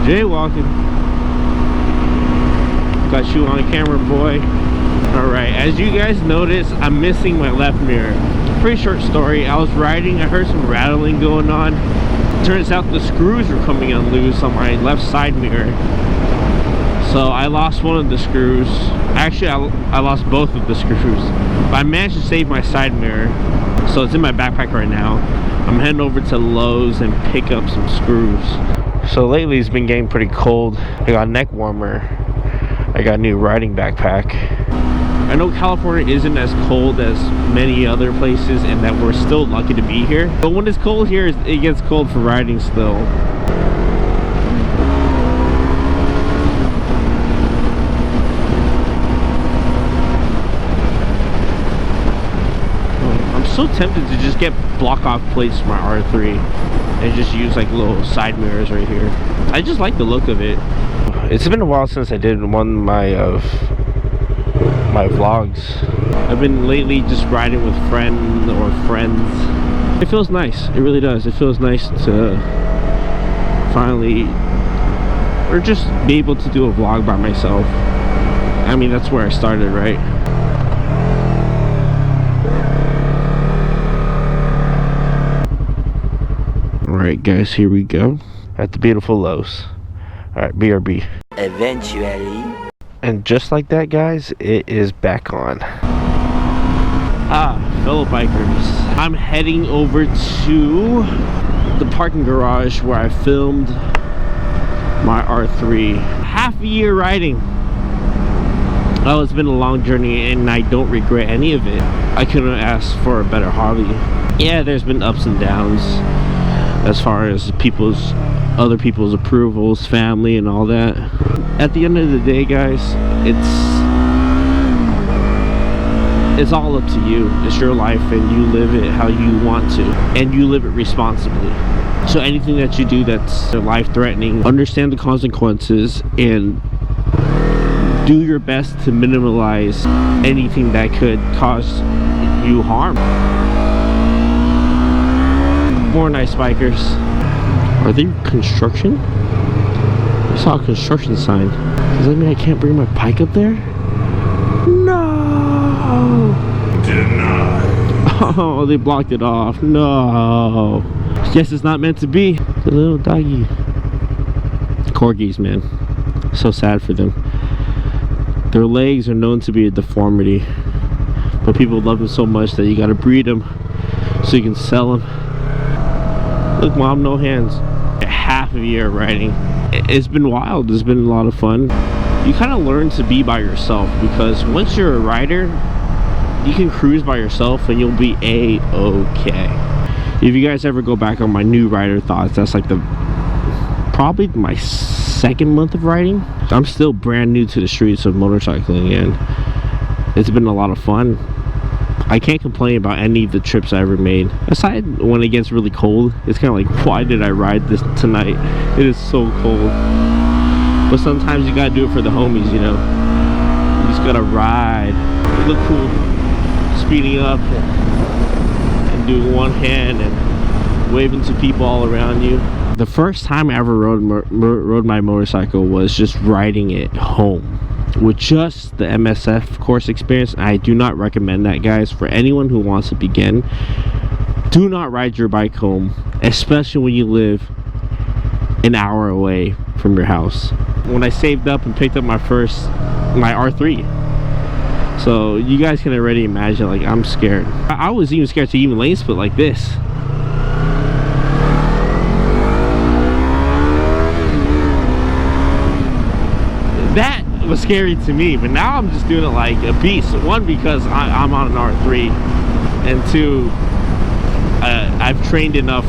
Jaywalking. Got you on camera, boy. Alright, as you guys notice, I'm missing my left mirror. Pretty short story. I was riding, I heard some rattling going on. Turns out the screws were coming unloose on my left side mirror. So I lost one of the screws. Actually, I lost both of the screws. But I managed to save my side mirror. So it's in my backpack right now. I'm heading over to Lowe's and pick up some screws. So lately it's been getting pretty cold. I got a neck warmer. I got a new riding backpack. I know California isn't as cold as many other places and that we're still lucky to be here. But when it's cold here, it gets cold for riding still. I'm so tempted to just get block off plates for my R3 and just use like little side mirrors right here. I just like the look of it. It's been a while since I did one of my vlogs. I've been lately just riding with friends. It feels nice. It really does. It feels nice to finally, or just be able to do a vlog by myself. I mean, that's where I started, right? Alright guys, here we go at the beautiful Lowe's. Alright, BRB. Eventually. And just like that, guys, it is back on. Fellow bikers, I'm heading over to the parking garage where I filmed my R3. Half a year riding. Oh, it's been a long journey and I don't regret any of it. I couldn't ask for a better hobby. Yeah, there's been ups and downs as far as other people's approvals, family and all that. At the end of the day, guys, it's all up to you. It's your life and you live it how you want to, and you live it responsibly. So anything that you do that's life-threatening, understand the consequences and do your best to minimize anything that could cause you harm. More nice bikers. Are they construction? I saw a construction sign. Does that mean I can't bring my bike up there? No! Denied. Oh, they blocked it off. No. Guess it's not meant to be. The little doggy. Corgis, man. So sad for them. Their legs are known to be a deformity. But people love them so much that you gotta breed them so you can sell them. Look, Mom, no hands. Half a year riding. It's been wild. It's been a lot of fun. You kind of learn to be by yourself, because once you're a rider, you can cruise by yourself and you'll be a-okay. If you guys ever go back on my new rider thoughts, that's like probably my second month of riding. I'm still brand new to the streets of motorcycling and it's been a lot of fun. I can't complain about any of the trips I ever made. Aside when it gets really cold, it's kind of like, why did I ride this tonight? It is so cold. But sometimes you gotta do it for the homies, you know. You just gotta ride. You look cool, speeding up and doing one hand and waving to people all around you. The first time I ever rode my motorcycle was just riding it home with just the MSF course experience. I do not recommend that, guys. For anyone who wants to begin, do not ride your bike home, especially when you live an hour away from your house. When I saved up and picked up my R3, so you guys can already imagine, like, I'm scared. I was even scared to even lane split like this. That was scary to me, but now I'm just doing it like a beast. One, because I'm on an R3, and two, I've trained enough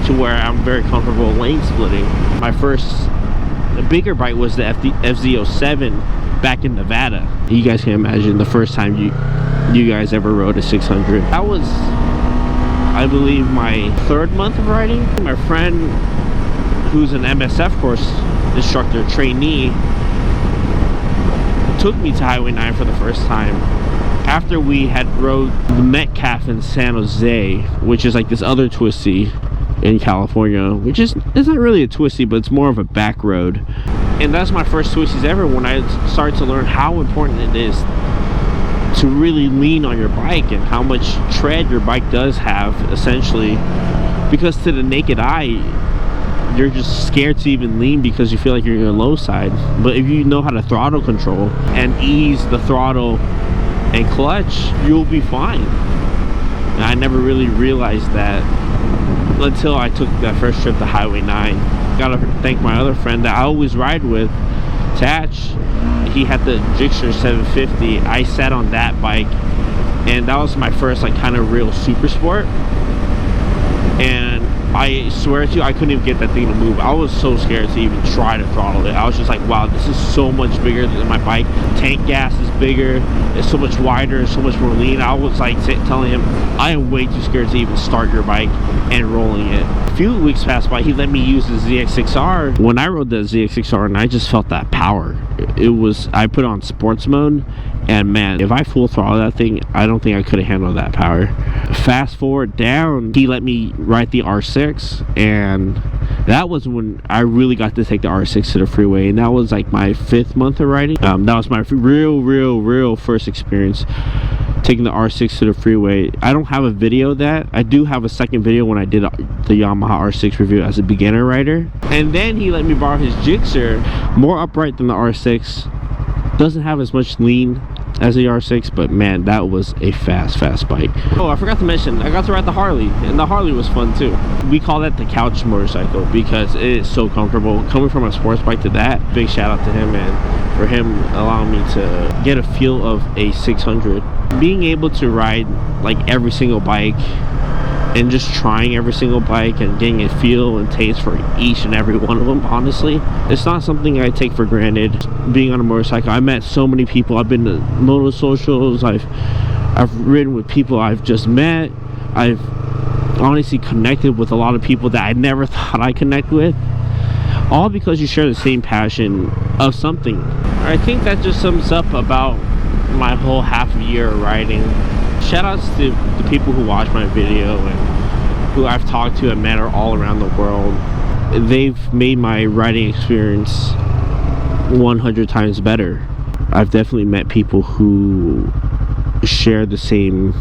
to where I'm very comfortable lane splitting. My first bigger bike was the FZ07 back in Nevada. You guys can imagine the first time you guys ever rode a 600. That was, I believe, my third month of riding. My friend, who's an MSF course instructor trainee, took me to Highway 9 for the first time after we had rode the Metcalf in San Jose, which is like this other twisty in California, which is, it's not really a twisty, but it's more of a back road. And that's my first twisties ever, when I started to learn how important it is to really lean on your bike and how much tread your bike does have, essentially, because to the naked eye you're just scared to even lean because you feel like you're in the low side. But if you know how to throttle control and ease the throttle and clutch, you'll be fine. And I never really realized that until I took that first trip to Highway 9. Gotta thank my other friend that I always ride with, Tatch. He had the Gixxer 750. I sat on that bike, and that was my first like kind of real super sport. And I swear to you, I couldn't even get that thing to move. I was so scared to even try to throttle it. I was just like, wow, this is so much bigger than my bike. Tank gas is bigger, it's so much wider, so much more lean. I was like telling him, I am way too scared to even start your bike and rolling it. A few weeks passed by, he let me use the ZX6R. When I rode the ZX6R, and I just felt that power. It was, I put on sports mode, and man, if I full throttle that thing, I don't think I could have handled that power. Fast forward down, he let me ride the R6, and that was when I really got to take the R6 to the freeway, and that was like my 5th month of riding. That was my real first experience taking the R6 to the freeway. I don't have a video of that. I do have a second video when I did the Yamaha R6 review as a beginner rider. And then he let me borrow his Gixxer, more upright than the R6, doesn't have as much lean as the R6, but man, that was a fast bike. Oh, I forgot to mention, I got to ride the Harley, and the Harley was fun too. We call that the couch motorcycle because it is so comfortable. Coming from a sports bike to that, big shout out to him, and for him allowing me to get a feel of a 600. Being able to ride like every single bike and just trying every single bike and getting a feel and taste for each and every one of them, honestly, it's not something I take for granted. Being on a motorcycle, I met so many people. I've been to moto socials, I've ridden with people I've just met. I've honestly connected with a lot of people that I never thought I'd connect with, all because you share the same passion of something. I think that just sums up about my whole half year of riding. Shout outs to the people who watch my video and who I've talked to and met are all around the world. They've made my riding experience 100 times better. I've definitely met people who share the same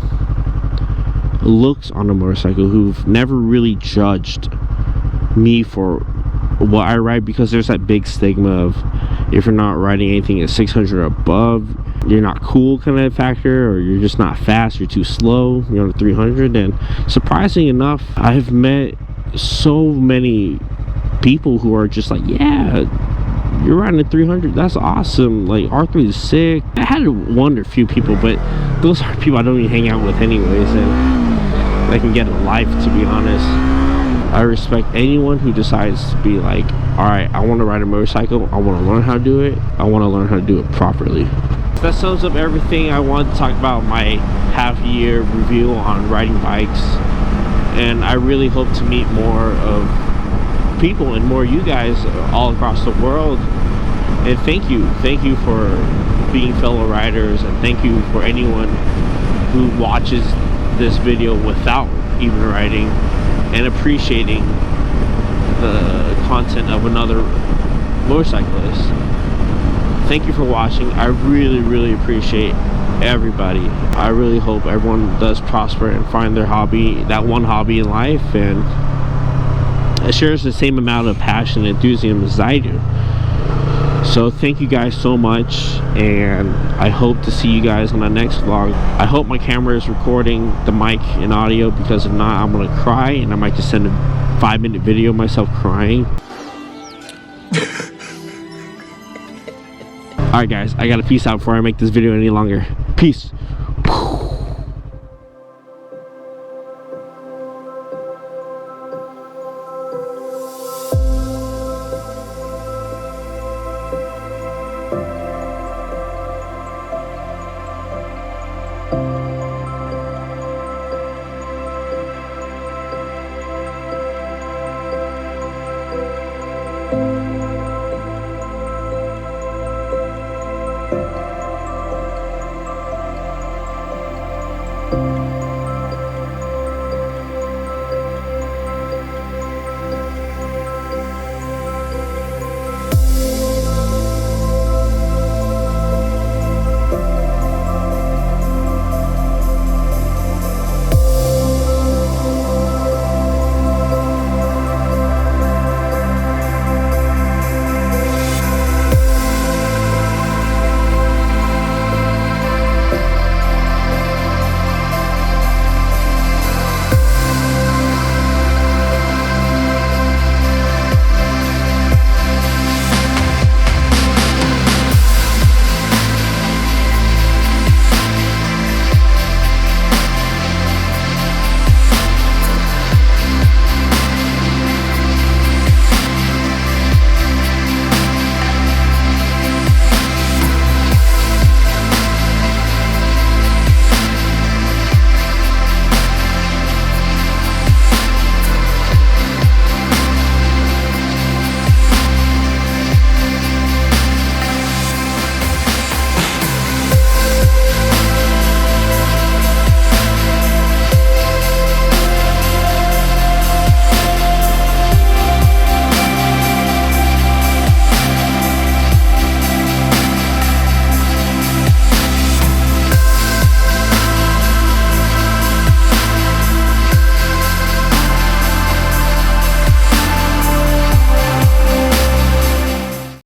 looks on a motorcycle, who've never really judged me for what I ride, because there's that big stigma of if you're not riding anything at 600 or above, you're not cool kind of factor, or you're just not fast, you're too slow, you're on a 300. And surprisingly enough, I've met so many people who are just like, yeah, you're riding a 300, that's awesome, like R3 is sick. I had one or few people, but those are people I don't even hang out with anyways, and they can get a life, to be honest. I respect anyone who decides to be like, alright, I want to ride a motorcycle, I want to learn how to do it, I want to learn how to do it properly. That sums up everything I wanted to talk about my half-year review on riding bikes, and I really hope to meet more of people and more of you guys all across the world. And thank you for being fellow riders, and thank you for anyone who watches this video without even riding and appreciating the content of another motorcyclist. Thank you for watching. I really appreciate everybody. I really hope everyone does prosper and find their hobby, that one hobby in life, and shares the same amount of passion and enthusiasm as I do. So thank you guys so much, and I hope to see you guys on the next vlog. I hope my camera is recording the mic and audio, because if not, I'm gonna cry, and I might just send a 5-minute video of myself crying. Alright guys, I gotta peace out before I make this video any longer. Peace.